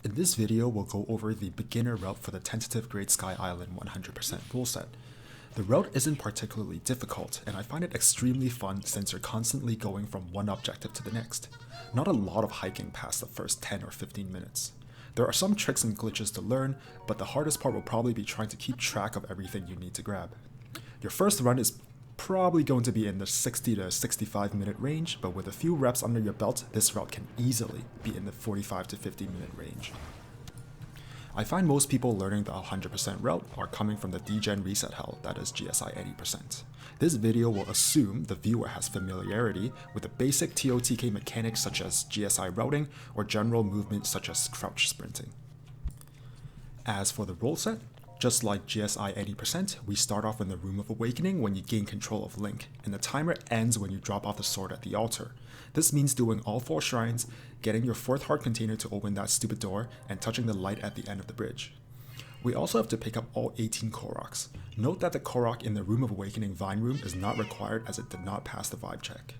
In this video, we'll go over the beginner route for the tentative Great Sky Island 100% rule set. The route isn't particularly difficult, and I find it extremely fun since you're constantly going from one objective to the next. Not a lot of hiking past the first 10 or 15 minutes. There are some tricks and glitches to learn, but the hardest part will probably be trying to keep track of everything you need to grab. Your first run is probably going to be in the 60 to 65 minute range, but with a few reps under your belt, this route can easily be in the 45 to 50 minute range. I find most people learning the 100% route are coming from the degen reset hell, that is GSI 80%. This video will assume the viewer has familiarity with the basic TOTK mechanics such as GSI routing or general movement such as crouch sprinting. As for the rule set, just like GSI 80%, we start off in the Room of Awakening when you gain control of Link, and the timer ends when you drop off the sword at the altar. This means doing all 4 shrines, getting your 4th heart container to open that stupid door, and touching the light at the end of the bridge. We also have to pick up all 18 Koroks. Note that the Korok in the Room of Awakening Vine Room is not required as it did not pass the vibe check.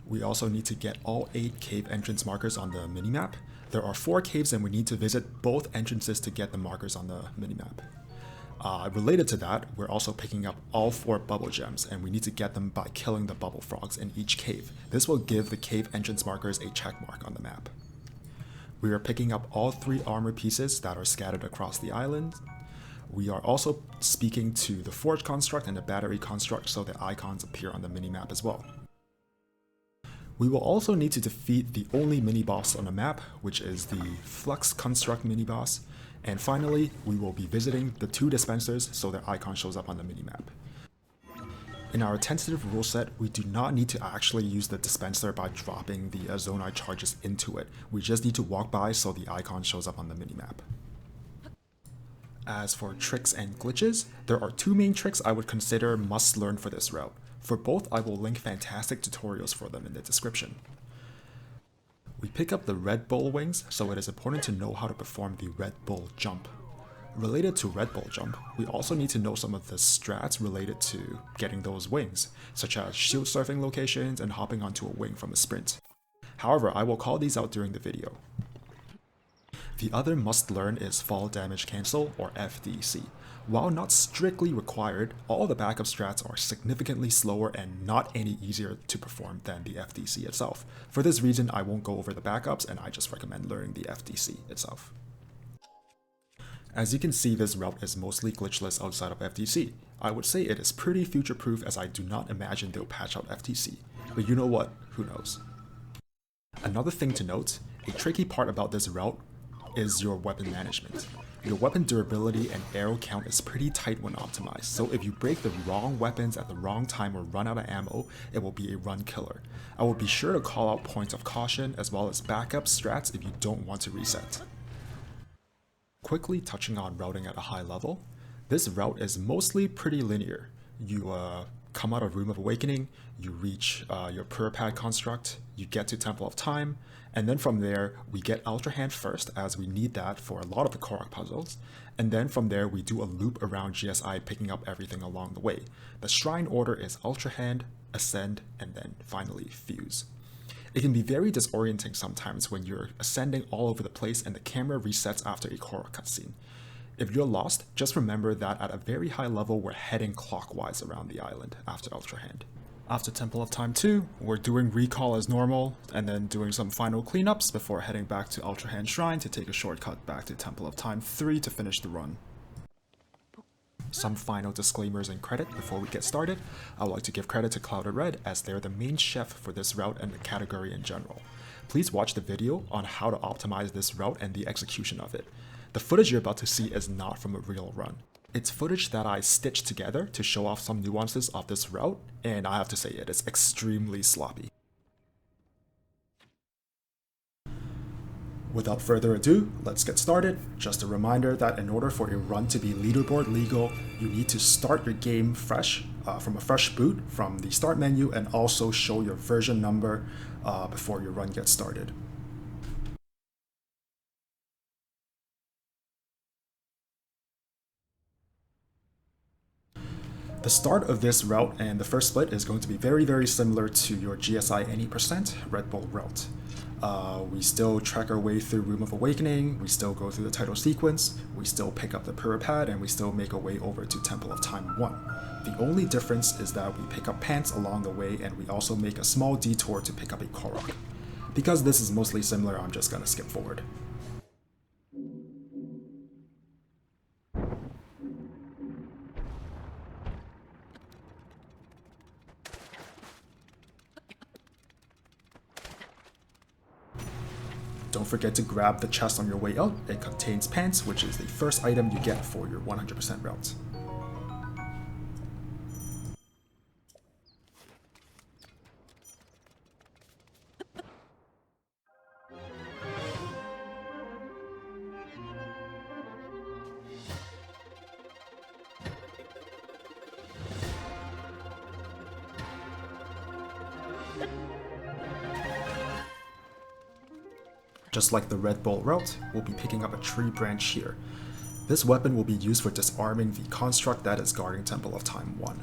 We also need to get all 8 cave entrance markers on the minimap. There are 4 caves and we need to visit both entrances to get the markers on the minimap. Related to that, we're also picking up all 4 bubble gems and we need to get them by killing the bubble frogs in each cave. This will give the cave entrance markers a check mark on the map. We are picking up all 3 armor pieces that are scattered across the island. We are also speaking to the forge construct and the battery construct so the icons appear on the minimap as well. We will also need to defeat the only mini-boss on the map, which is the Flux Construct mini-boss. And finally, we will be visiting the 2 dispensers so their icon shows up on the minimap. In our tentative rule set, we do not need to actually use the dispenser by dropping the Zonai charges into it. We just need to walk by so the icon shows up on the minimap. As for tricks and glitches, there are 2 main tricks I would consider must learn for this route. For both, I will link fantastic tutorials for them in the description. We pick up the Red Bull wings, so it is important to know how to perform the Red Bull jump. Related to Red Bull jump, we also need to know some of the strats related to getting those wings, such as shield surfing locations and hopping onto a wing from a sprint. However, I will call these out during the video. The other must learn is Fall Damage Cancel, or FDC. While not strictly required, all the backup strats are significantly slower and not any easier to perform than the FDC itself. For this reason, I won't go over the backups and I just recommend learning the FDC itself. As you can see, this route is mostly glitchless outside of FDC. I would say it is pretty future-proof as I do not imagine they'll patch out FDC. But you know what? Who knows? Another thing to note, a tricky part about this route is your weapon management. Your weapon durability and arrow count is pretty tight when optimized, so if you break the wrong weapons at the wrong time or run out of ammo, it will be a run killer. I will be sure to call out points of caution as well as backup strats if you don't want to reset. Quickly touching on routing at a high level, this route is mostly pretty linear. You come out of Room of Awakening, you reach your Puripad construct, you get to Temple of Time, and then from there we get Ultrahand first as we need that for a lot of the Korok puzzles, and then from there we do a loop around GSI picking up everything along the way. The shrine order is Ultrahand, Ascend, and then finally Fuse. It can be very disorienting sometimes when you're ascending all over the place and the camera resets after a Korok cutscene. If you're lost, just remember that at a very high level we're heading clockwise around the island after Ultrahand. After Temple of Time 2, we're doing recall as normal, and then doing some final cleanups before heading back to Ultrahand Shrine to take a shortcut back to Temple of Time 3 to finish the run. Some final disclaimers and credit before we get started. I would like to give credit to Clouded Red as they're the main chef for this route and the category in general. Please watch the video on how to optimize this route and the execution of it. The footage you're about to see is not from a real run. It's footage that I stitched together to show off some nuances of this route, and I have to say it is extremely sloppy. Without further ado, let's get started. Just a reminder that in order for a run to be leaderboard legal, you need to start your game fresh, from a fresh boot from the start menu, and also show your version number before your run gets started. The start of this route and the first split is going to be very similar to your GSI 80% Red Bull route. We still trek our way through Room of Awakening, we still go through the title sequence, we still pick up the Puripad, and we still make our way over to Temple of Time 1. The only difference is that we pick up pants along the way, and we also make a small detour to pick up a Korok. Because this is mostly similar, I'm just gonna skip forward. Don't forget to grab the chest on your way out. It contains pants, which is the first item you get for your 100% route. Just like the Red Bolt route, we'll be picking up a tree branch here. This weapon will be used for disarming the construct that is guarding Temple of Time 1.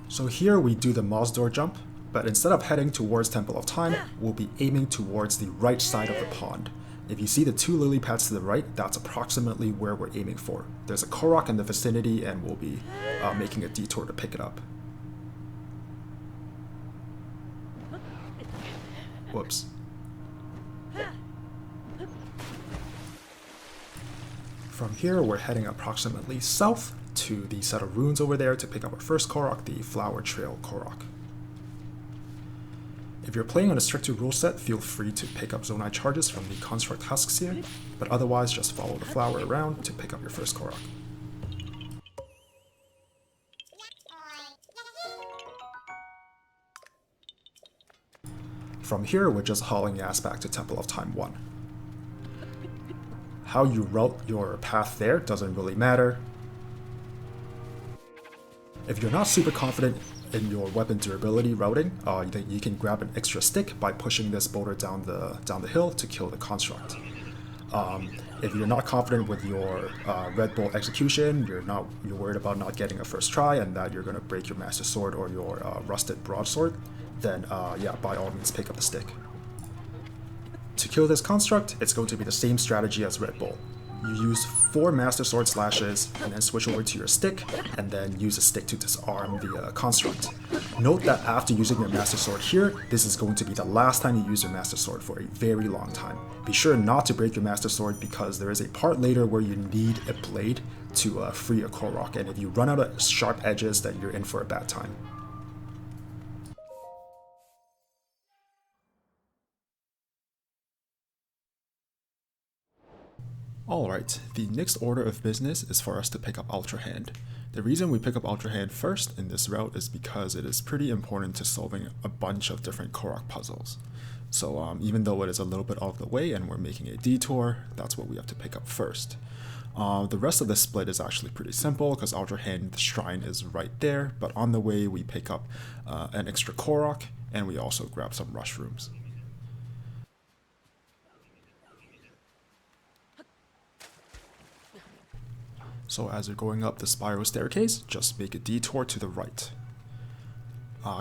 So here we do the Moss Door jump, but instead of heading towards Temple of Time, we'll be aiming towards the right side of the pond. If you see the 2 lily pads to the right, that's approximately where we're aiming for. There's a Korok in the vicinity, and we'll be making a detour to pick it up. Whoops. From here, we're heading approximately south to the set of runes over there to pick up our first Korok, the Flower Trail Korok. If you're playing on a stricter rule set, feel free to pick up Zonai charges from the construct husks here, but otherwise just follow the flower around to pick up your first Korok. From here, we're just hauling ass back to Temple of Time 1. How you route your path there doesn't really matter. If you're not super confident in your weapon durability routing, you can grab an extra stick by pushing this boulder down the hill to kill the construct. If you're not confident with your Red Bolt execution, you're worried about not getting a first try and that you're gonna break your Master Sword or your Rusted Broadsword, then yeah, by all means pick up the stick. To kill this construct, it's going to be the same strategy as Red Bolt. You use 4 Master Sword slashes and then switch over to your stick and then use a stick to disarm the construct. Note that after using your Master Sword here, this is going to be the last time you use your Master Sword for a very long time. Be sure not to break your Master Sword because there is a part later where you need a blade to free a Korok, and if you run out of sharp edges, then you're in for a bad time. Alright, the next order of business is for us to pick up Ultrahand. The reason we pick up Ultrahand first in this route is because it is pretty important to solving a bunch of different Korok puzzles. So even though it is a little bit out of the way and we're making a detour, that's what we have to pick up first. The rest of the split is actually pretty simple because Ultrahand, the shrine is right there, but on the way we pick up an extra Korok and we also grab some rushrooms. So as you're going up the spiral staircase, just make a detour to the right.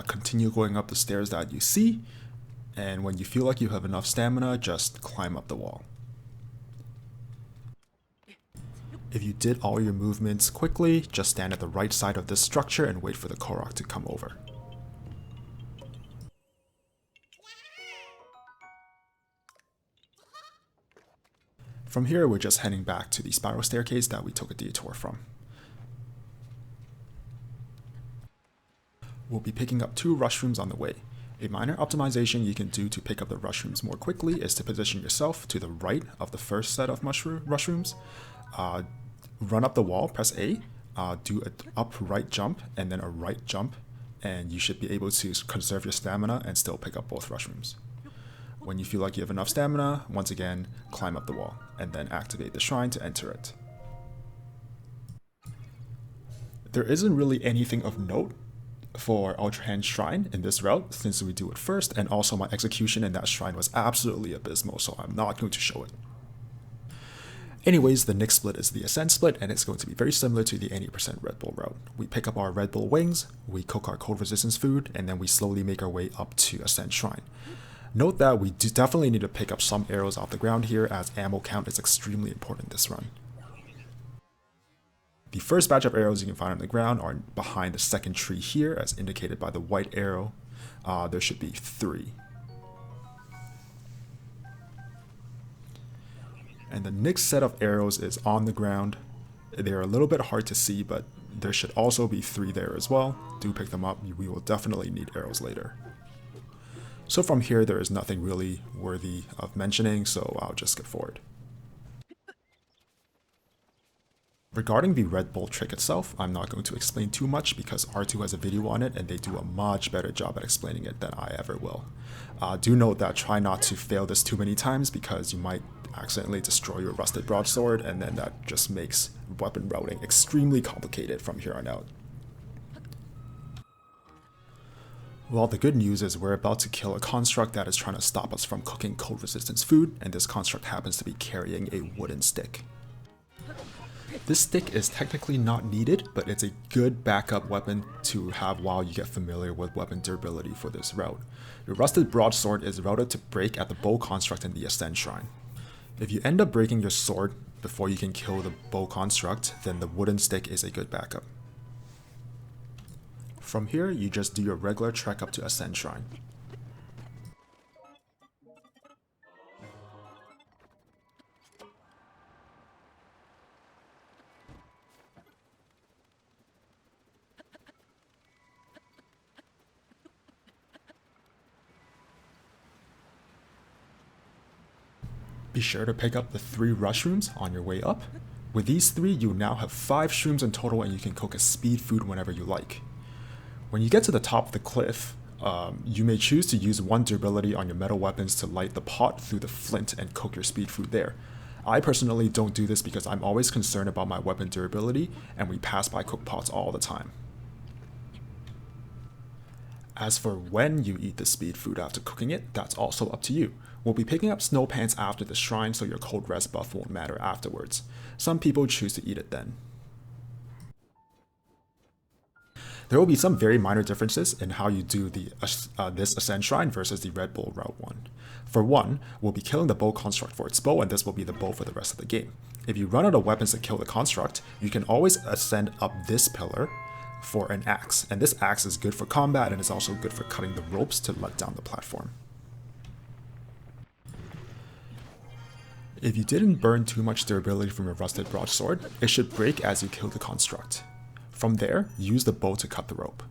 Continue going up the stairs that you see, and when you feel like you have enough stamina, just climb up the wall. If you did all your movements quickly, just stand at the right side of this structure and wait for the Korok to come over. From here, we're just heading back to the spiral staircase that we took a detour from. We'll be picking up 2 rushrooms on the way. A minor optimization you can do to pick up the rushrooms more quickly is to position yourself to the right of the first set of rushrooms. Run up the wall, press A, do an up right jump and then a right jump, and you should be able to conserve your stamina and still pick up both rushrooms. When you feel like you have enough stamina, once again, climb up the wall, and then activate the shrine to enter it. There isn't really anything of note for Ultrahand Shrine in this route, since we do it first, and also my execution in that shrine was absolutely abysmal, so I'm not going to show it. Anyways, the next split is the Ascend split, and it's going to be very similar to the 80% Red Bull route. We pick up our Red Bull wings, we cook our cold resistance food, and then we slowly make our way up to Ascend Shrine. Note that we do definitely need to pick up some arrows off the ground here, as ammo count is extremely important this run. The first batch of arrows you can find on the ground are behind the second tree here, as indicated by the white arrow. There should be 3. And the next set of arrows is on the ground. They're a little bit hard to see, but there should also be 3 there as well. Do pick them up, we will definitely need arrows later. So from here, there is nothing really worthy of mentioning, so I'll just skip forward. Regarding the Red Bull trick itself, I'm not going to explain too much because R2 has a video on it and they do a much better job at explaining it than I ever will. Do note that try not to fail this too many times because you might accidentally destroy your rusted broadsword, and then that just makes weapon routing extremely complicated from here on out. Well, the good news is we're about to kill a construct that is trying to stop us from cooking cold resistance food, and this construct happens to be carrying a wooden stick. This stick is technically not needed, but it's a good backup weapon to have while you get familiar with weapon durability for this route. Your rusted broadsword is routed to break at the bow construct in the Ascend Shrine. If you end up breaking your sword before you can kill the bow construct, then the wooden stick is a good backup. From here, you just do your regular trek up to Ascend Shrine. Be sure to pick up the 3 rush shrooms on your way up. With these 3, you now have 5 shrooms in total, and you can cook a speed food whenever you like. When you get to the top of the cliff, you may choose to use 1 durability on your metal weapons to light the pot through the flint and cook your speed food there. I personally don't do this because I'm always concerned about my weapon durability, and we pass by cook pots all the time. As for when you eat the speed food after cooking it, that's also up to you. We'll be picking up snow pants after the shrine, so your cold rest buff won't matter afterwards. Some people choose to eat it then. There will be some very minor differences in how you do this Ascend Shrine versus the Red Bull Route 1. For one, we'll be killing the bow construct for its bow, and this will be the bow for the rest of the game. If you run out of weapons to kill the construct, you can always ascend up this pillar for an axe, and this axe is good for combat and is also good for cutting the ropes to let down the platform. If you didn't burn too much durability from your rusted broadsword, it should break as you kill the construct. From there, use the bow to cut the rope.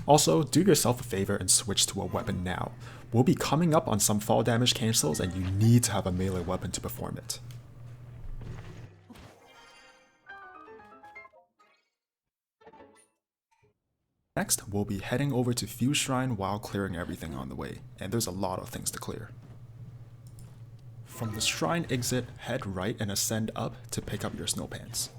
Also, do yourself a favor and switch to a weapon now. We'll be coming up on some fall damage cancels, and you need to have a melee weapon to perform it. Next, we'll be heading over to Fuse Shrine while clearing everything on the way, and there's a lot of things to clear. From the shrine exit, head right and ascend up to pick up your snow pants.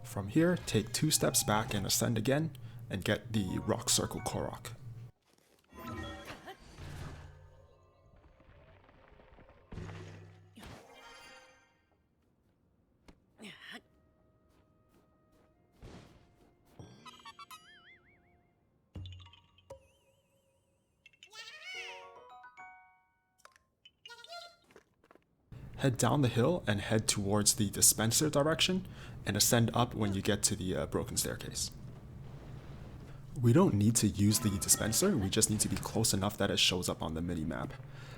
From here, take 2 steps back and ascend again, and get the rock circle Korok. Head down the hill and head towards the dispenser direction, and ascend up when you get to the broken staircase. We don't need to use the dispenser, we just need to be close enough that it shows up on the mini-map.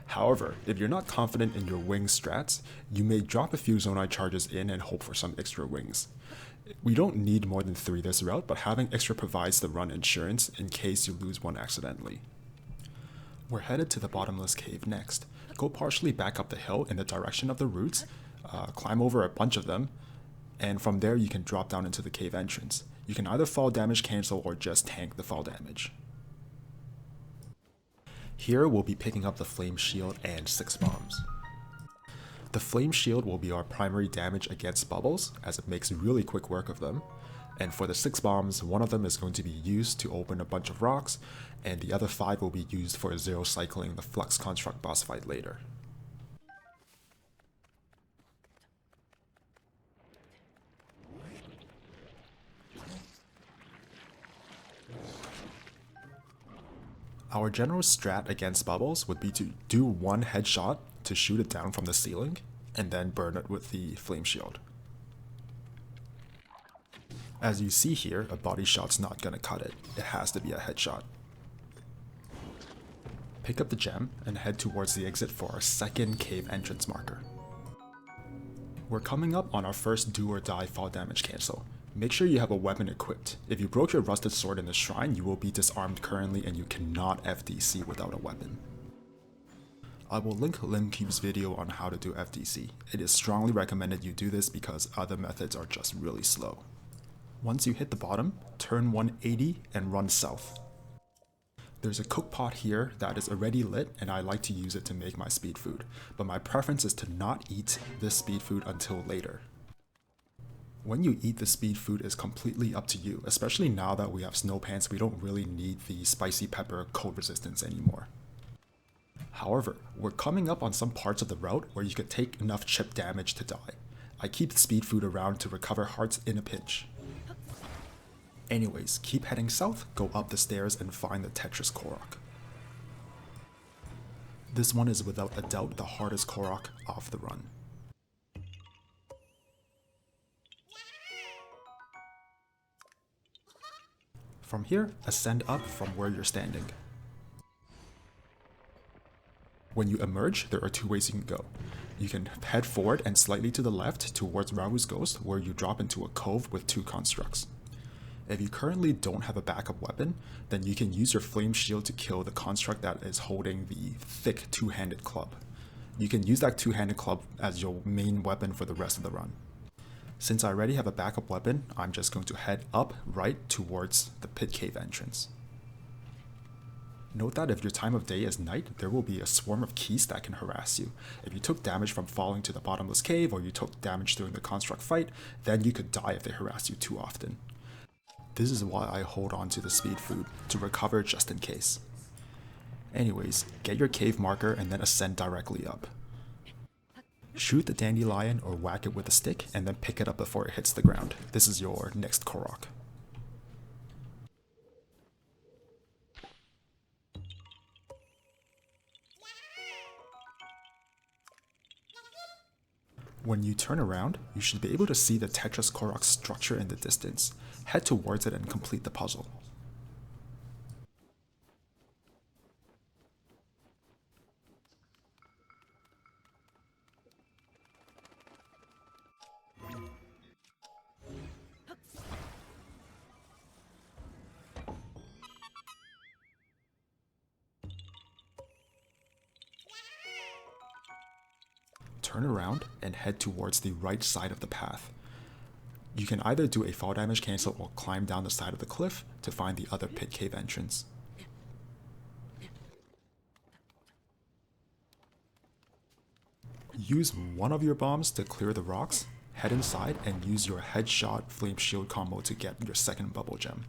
However, if you're not confident in your wing strats, you may drop a few zonai charges in and hope for some extra wings. We don't need more than 3 this route, but having extra provides the run insurance in case you lose one accidentally. We're headed to the bottomless cave next. Go partially back up the hill in the direction of the roots, climb over a bunch of them, and from there you can drop down into the cave entrance. You can either fall damage cancel or just tank the fall damage. Here we'll be picking up the flame shield and 6 bombs. The flame shield will be our primary damage against bubbles, as it makes really quick work of them. And for the 6 bombs, one of them is going to be used to open a bunch of rocks, and the other 5 will be used for zero cycling the Flux Construct boss fight later. Our general strat against bubbles would be to do one headshot to shoot it down from the ceiling, and then burn it with the flame shield. As you see here, a body shot's not gonna cut it. It has to be a headshot. Pick up the gem and head towards the exit for our second cave entrance marker. We're coming up on our first do or die fall damage cancel. Make sure you have a weapon equipped. If you broke your rusted sword in the shrine, you will be disarmed currently and you cannot FDC without a weapon. I will link Limcube's video on how to do FDC. It is strongly recommended you do this because other methods are just really slow. Once you hit the bottom, turn 180 and run south. There's a cook pot here that is already lit and I like to use it to make my speed food, but my preference is to not eat this speed food until later. When you eat the speed food is completely up to you, especially now that we have snow pants, we don't really need the spicy pepper cold resistance anymore. However, we're coming up on some parts of the route where you could take enough chip damage to die. I keep the speed food around to recover hearts in a pinch. Anyways, keep heading south, go up the stairs and find the Tetris Korok. This one is without a doubt the hardest Korok off the run. From here, ascend up from where you're standing. When you emerge, there are 2 ways you can go. You can head forward and slightly to the left towards Rahu's Ghost, where you drop into a cove with 2 constructs. If you currently don't have a backup weapon, then you can use your flame shield to kill the construct that is holding the thick 2-handed club. You can use that 2-handed club as your main weapon for the rest of the run. Since I already have a backup weapon, I'm just going to head up right towards the pit cave entrance. Note that if your time of day is night, there will be a swarm of keys that can harass you. If you took damage from falling to the bottomless cave or you took damage during the construct fight, then you could die if they harass you too often. This is why I hold on to the speed food, to recover just in case. Anyways, get your cave marker and then ascend directly up. Shoot the dandelion or whack it with a stick and then pick it up before it hits the ground. This is your next Korok. When you turn around, you should be able to see the Tetris Korok structure in the distance. Head towards it and complete the puzzle. Turn around and head towards the right side of the path. You can either do a fall damage cancel or climb down the side of the cliff to find the other pit cave entrance. Use one of your bombs to clear the rocks, head inside and use your headshot flame shield combo to get your second bubble gem.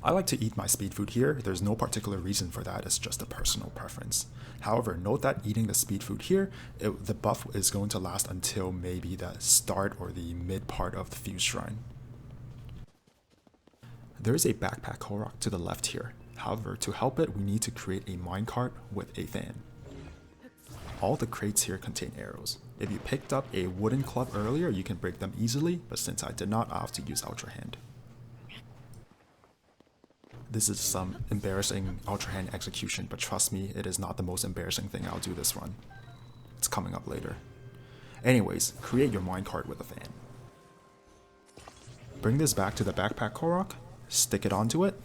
I like to eat my speed food here. There's no particular reason for that, it's just a personal preference. However, note that eating the speed food here, the buff is going to last until maybe the start or the mid part of the Fuse Shrine. There is a backpack Korok to the left here. However, to help it, we need to create a minecart with a fan. All the crates here contain arrows. If you picked up a wooden club earlier, you can break them easily, but since I did not, I'll have to use Ultrahand. This is some embarrassing Ultrahand execution, but trust me, it is not the most embarrassing thing I'll do this run. It's coming up later. Anyways, create your minecart with a fan. Bring this back to the backpack Korok, stick it onto it,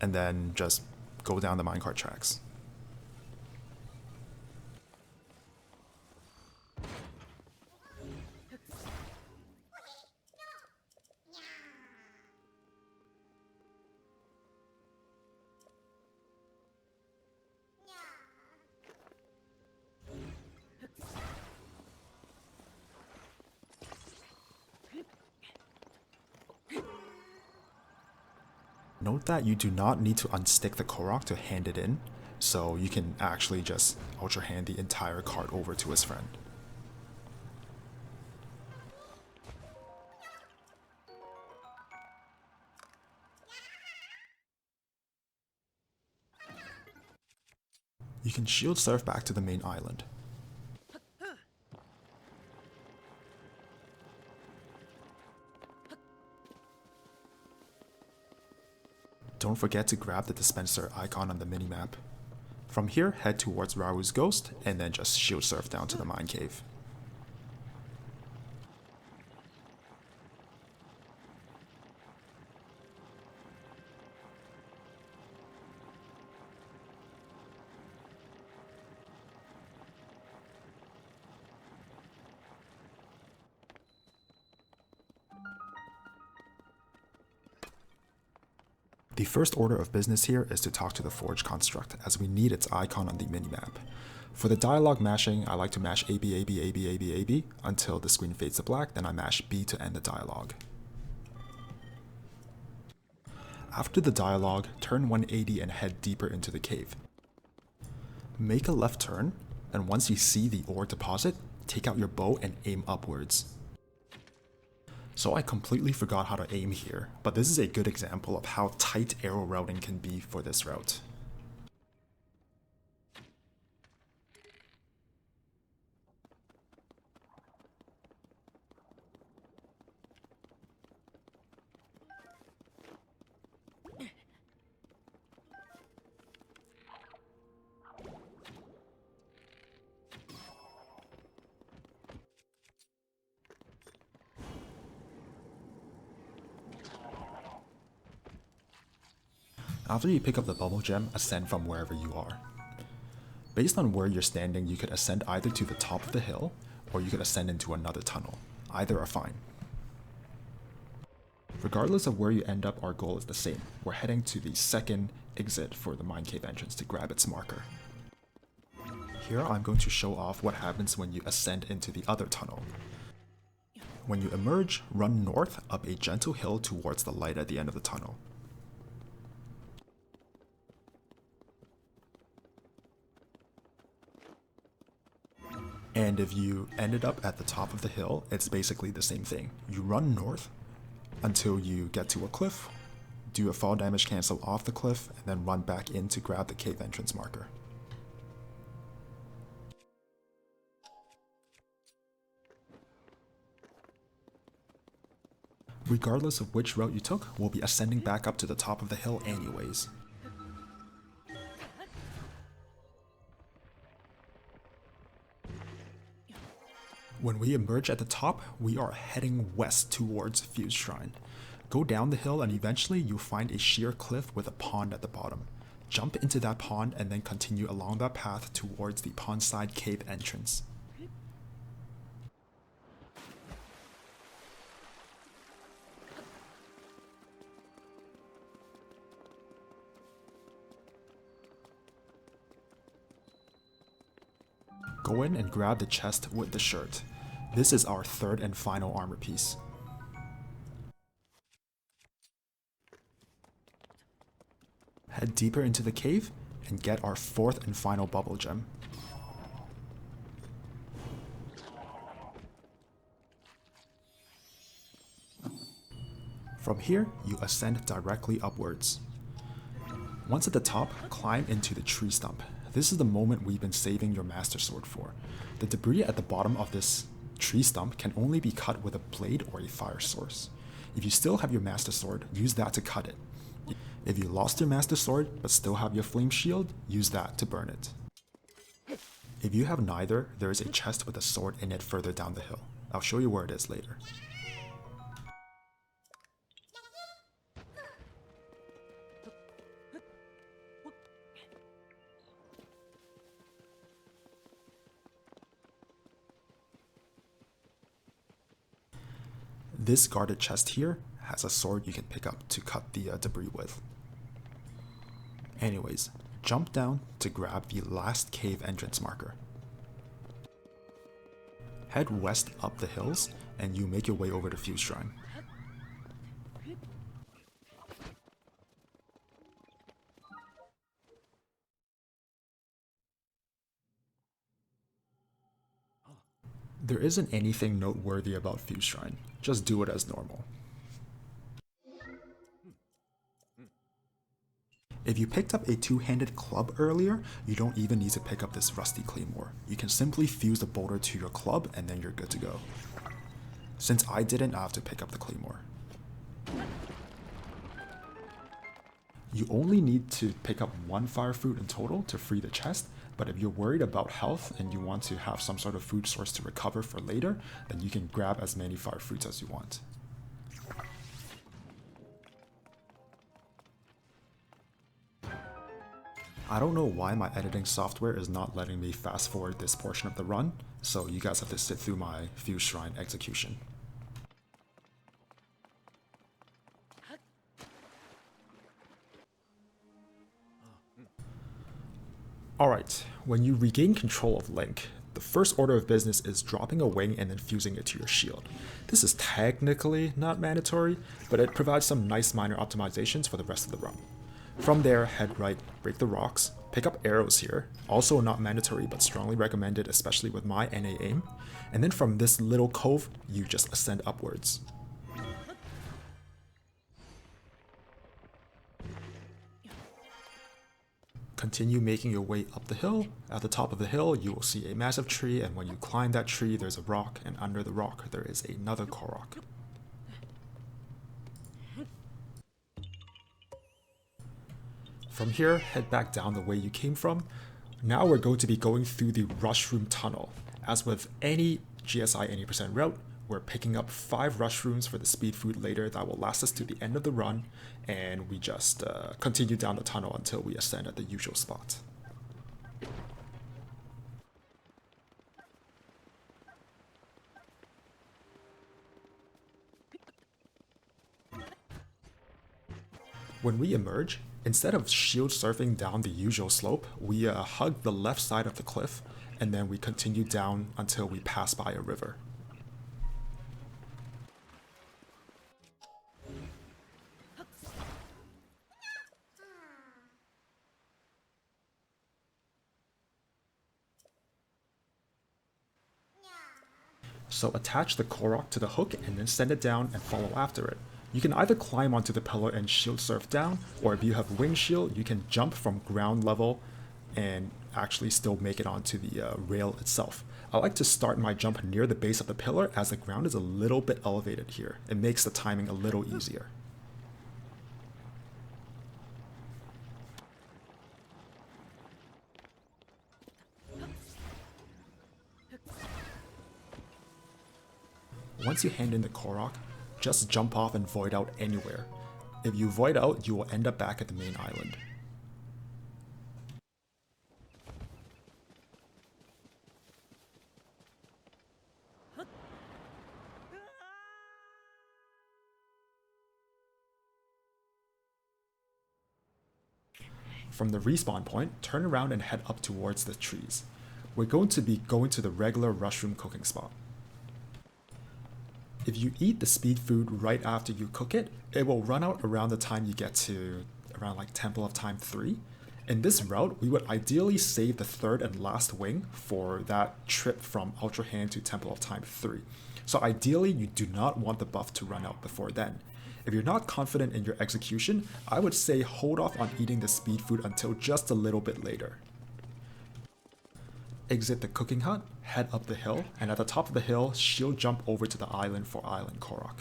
and then just go down the minecart tracks. Note that you do not need to unstick the Korok to hand it in, so you can actually just Ultra Hand the entire cart over to his friend. You can shield surf back to the main island. Don't forget to grab the dispenser icon on the minimap. From here, head towards Rao's ghost, and then just shield surf down to the mine cave. The first order of business here is to talk to the Forge construct, as we need its icon on the minimap. For the dialogue mashing, I like to mash A B A B A B A B A B until the screen fades to black, then I mash B to end the dialogue. After the dialogue, turn 180 and head deeper into the cave. Make a left turn, and once you see the ore deposit, take out your bow and aim upwards. So I completely forgot how to aim here, but this is a good example of how tight arrow routing can be for this route. After you pick up the bubble gem, ascend from wherever you are. Based on where you're standing, you could ascend either to the top of the hill, or you could ascend into another tunnel. Either are fine. Regardless of where you end up, our goal is the same. We're heading to the second exit for the mine cave entrance to grab its marker. Here I'm going to show off what happens when you ascend into the other tunnel. When you emerge, run north up a gentle hill towards the light at the end of the tunnel. And if you ended up at the top of the hill, it's basically the same thing. You run north until you get to a cliff, do a fall damage cancel off the cliff, and then run back in to grab the cave entrance marker. Regardless of which route you took, we'll be ascending back up to the top of the hill anyways. When we emerge at the top, we are heading west towards Fuse Shrine. Go down the hill and eventually you'll find a sheer cliff with a pond at the bottom. Jump into that pond and then continue along that path towards the pondside cave entrance. Go in and grab the chest with the shirt. This is our third and final armor piece. Head deeper into the cave and get our fourth and final bubble gem. From here, you ascend directly upwards. Once at the top, climb into the tree stump. This is the moment we've been saving your Master Sword for. The debris at the bottom of this tree stump can only be cut with a blade or a fire source. If you still have your Master Sword, use that to cut it. If you lost your Master Sword but still have your Flame Shield, use that to burn it. If you have neither, there is a chest with a sword in it further down the hill. I'll show you where it is later. This guarded chest here has a sword you can pick up to cut the debris with. Anyways, jump down to grab the last cave entrance marker. Head west up the hills and you make your way over to Fuse Shrine. There isn't anything noteworthy about Fuse Shrine, just do it as normal. If you picked up a two-handed club earlier, you don't even need to pick up this rusty claymore. You can simply fuse the boulder to your club and then you're good to go. Since I didn't, I have to pick up the claymore. You only need to pick up one fire fruit in total to free the chest, but if you're worried about health and you want to have some sort of food source to recover for later, then you can grab as many fire fruits as you want. I don't know why my editing software is not letting me fast forward this portion of the run, so you guys have to sit through my Fuse Shrine execution. Alright, when you regain control of Link, the first order of business is dropping a wing and then fusing it to your shield. This is technically not mandatory, but it provides some nice minor optimizations for the rest of the run. From there, head right, break the rocks, pick up arrows here, also not mandatory but strongly recommended especially with my NA aim, and then from this little cove, you just ascend upwards. Continue making your way up the hill. At the top of the hill, you will see a massive tree, and when you climb that tree, there's a rock, and under the rock, there is another Korok. From here, head back down the way you came from. Now we're going to be going through the Rush Room Tunnel. As with any GSI 80% route, we're picking up 5 rush rooms for the speed food later that will last us to the end of the run, and we just continue down the tunnel until we ascend at the usual spot. When we emerge, instead of shield surfing down the usual slope, we hug the left side of the cliff, and then we continue down until we pass by a river. So attach the Korok to the hook and then send it down and follow after it. You can either climb onto the pillar and shield surf down, or if you have wing shield, you can jump from ground level and actually still make it onto the rail itself. I like to start my jump near the base of the pillar as the ground is a little bit elevated here. It makes the timing a little easier. Once you hand in the Korok, just jump off and void out anywhere. If you void out, you will end up back at the main island. From the respawn point, turn around and head up towards the trees. We're going to be going to the regular rush room cooking spot. If you eat the speed food right after you cook it, it will run out around the time you get to around like Temple of Time 3. In this route, we would ideally save the third and last wing for that trip from Ultrahand to Temple of Time 3. So ideally, you do not want the buff to run out before then. If you're not confident in your execution, I would say hold off on eating the speed food until just a little bit later. Exit the cooking hut, head up the hill, and at the top of the hill, shield jump over to the island for Island Korok.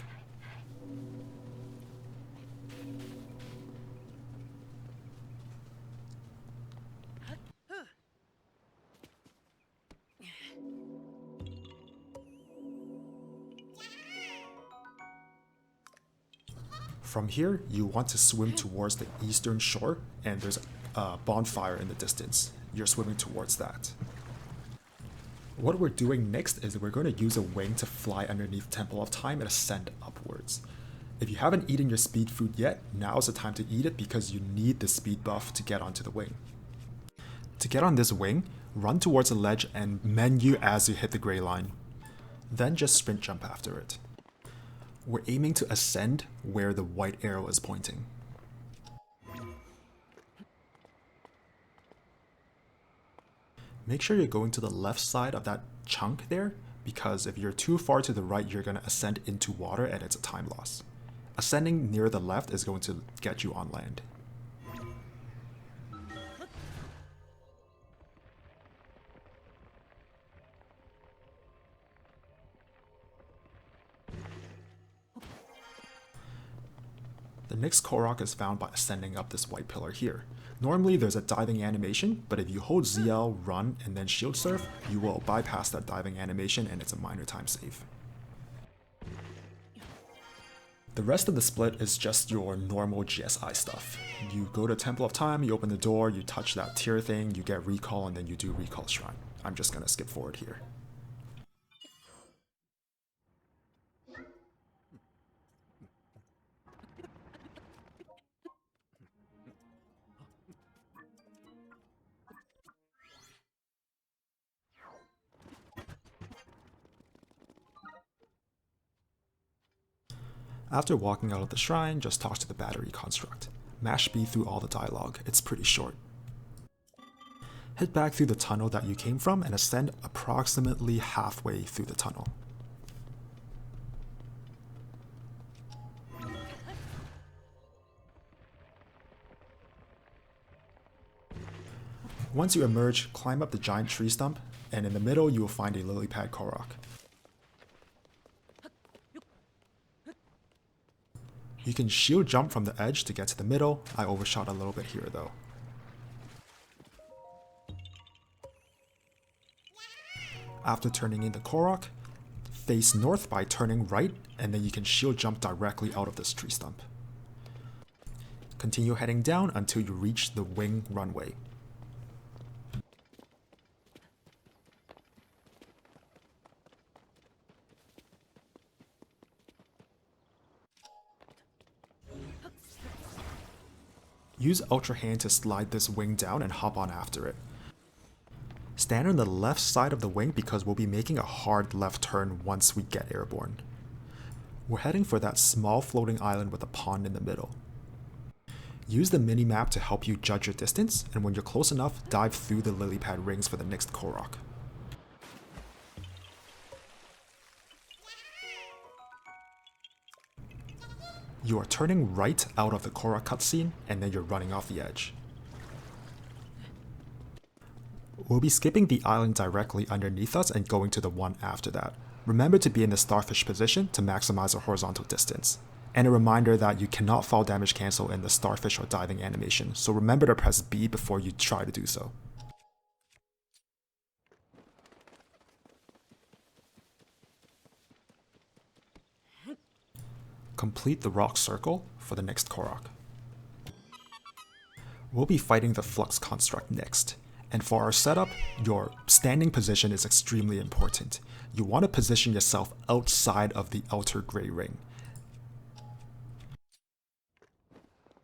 From here, you want to swim towards the eastern shore, and there's a bonfire in the distance. You're swimming towards that. What we're doing next is we're going to use a wing to fly underneath Temple of Time and ascend upwards. If you haven't eaten your speed food yet, now's the time to eat it because you need the speed buff to get onto the wing. To get on this wing, run towards a ledge and menu as you hit the gray line. Then just sprint jump after it. We're aiming to ascend where the white arrow is pointing. Make sure you're going to the left side of that chunk there, because if you're too far to the right, you're going to ascend into water and it's a time loss. Ascending near the left is going to get you on land. The next Korok is found by ascending up this white pillar here. Normally there's a diving animation, but if you hold ZL, run, and then shield surf, you will bypass that diving animation and it's a minor time save. The rest of the split is just your normal GSI stuff. You go to Temple of Time, you open the door, you touch that tier thing, you get recall, and then you do recall shrine. I'm just gonna skip forward here. After walking out of the shrine, just talk to the battery construct. Mash B through all the dialogue, it's pretty short. Head back through the tunnel that you came from and ascend approximately halfway through the tunnel. Once you emerge, climb up the giant tree stump, and in the middle you will find a lily pad Korok. You can shield jump from the edge to get to the middle. I overshot a little bit here though. After turning in the Korok, face north by turning right, and then you can shield jump directly out of this tree stump. Continue heading down until you reach the wing runway. Use Ultrahand to slide this wing down and hop on after it. Stand on the left side of the wing because we'll be making a hard left turn once we get airborne. We're heading for that small floating island with a pond in the middle. Use the mini-map to help you judge your distance, and when you're close enough, dive through the lily pad rings for the next Korok. You are turning right out of the Korok cutscene, and then you're running off the edge. We'll be skipping the island directly underneath us and going to the one after that. Remember to be in the starfish position to maximize our horizontal distance. And a reminder that you cannot fall damage cancel in the starfish or diving animation, so remember to press B before you try to do so. Complete the rock circle for the next Korok. We'll be fighting the flux construct next, and for our setup, your standing position is extremely important. You want to position yourself outside of the outer gray ring.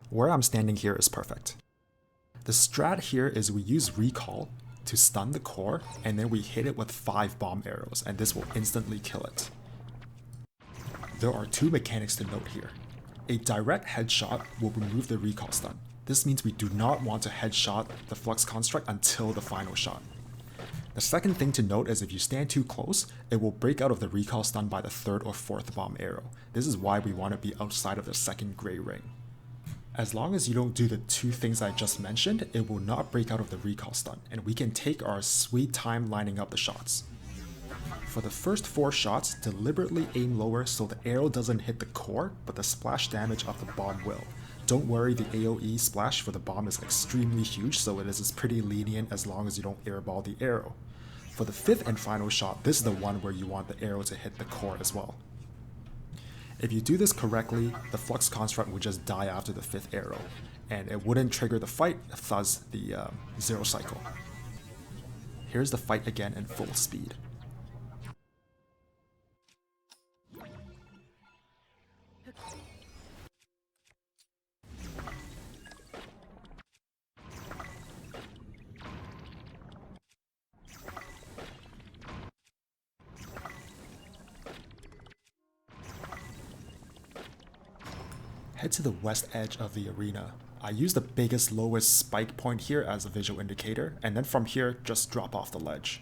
Where I'm standing here is perfect. The strat here is we use recall to stun the core, and then we hit it with 5 bomb arrows, and this will instantly kill it. There are 2 mechanics to note here. A direct headshot will remove the recall stun. This means we do not want to headshot the flux construct until the final shot. The second thing to note is if you stand too close, it will break out of the recall stun by the 3rd or 4th bomb arrow. This is why we want to be outside of the second gray ring. As long as you don't do the 2 things I just mentioned, it will not break out of the recall stun, and we can take our sweet time lining up the shots. For the first 4 shots, deliberately aim lower so the arrow doesn't hit the core, but the splash damage of the bomb will. Don't worry, the AoE splash for the bomb is extremely huge, so it is pretty lenient as long as you don't airball the arrow. For the 5th and final shot, this is the one where you want the arrow to hit the core as well. If you do this correctly, the flux construct would just die after the 5th arrow, and it wouldn't trigger the fight, thus the 0 cycle. Here's the fight again in full speed. Head to the west edge of the arena. I use the biggest lowest spike point here as a visual indicator, and then from here, just drop off the ledge.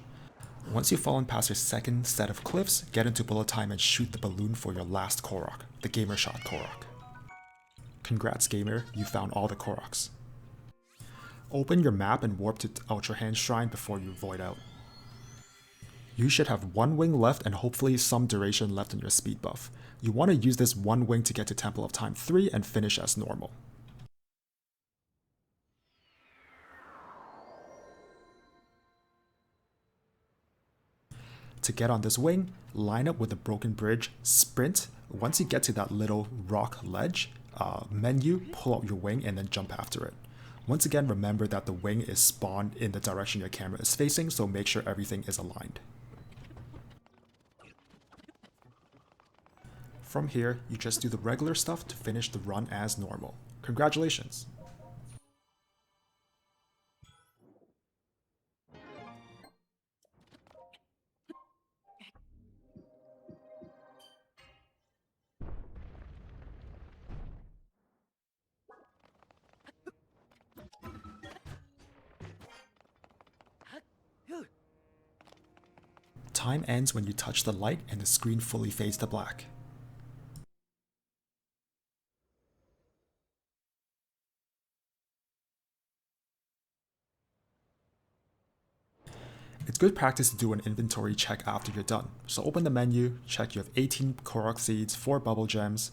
Once you've fallen past your second set of cliffs, get into bullet time and shoot the balloon for your last Korok, the Gamer Shot Korok. Congrats gamer, you found all the Koroks. Open your map and warp to Ultrahand Shrine before you void out. You should have one wing left and hopefully some duration left in your speed buff. You want to use this one wing to get to Temple of Time 3 and finish as normal. To get on this wing, line up with the broken bridge, sprint. Once you get to that little rock ledge, menu, pull out your wing and then jump after it. Once again, remember that the wing is spawned in the direction your camera is facing, so make sure everything is aligned. From here, you just do the regular stuff to finish the run as normal. Congratulations! Time ends when you touch the light and the screen fully fades to black. It's good practice to do an inventory check after you're done. So open the menu, check you have 18 Korok seeds, 4 bubble gems.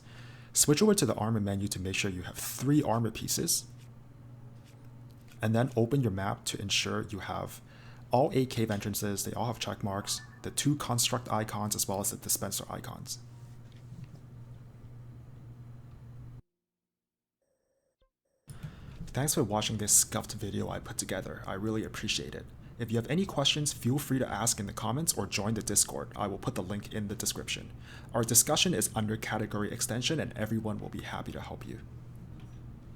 Switch over to the armor menu to make sure you have 3 armor pieces. And then open your map to ensure you have all 8 cave entrances, they all have check marks, the 2 construct icons as well as the dispenser icons. Thanks for watching this scuffed video I put together, I really appreciate it. If you have any questions, feel free to ask in the comments or join the Discord. I will put the link in the description. Our discussion is under category extension and everyone will be happy to help you.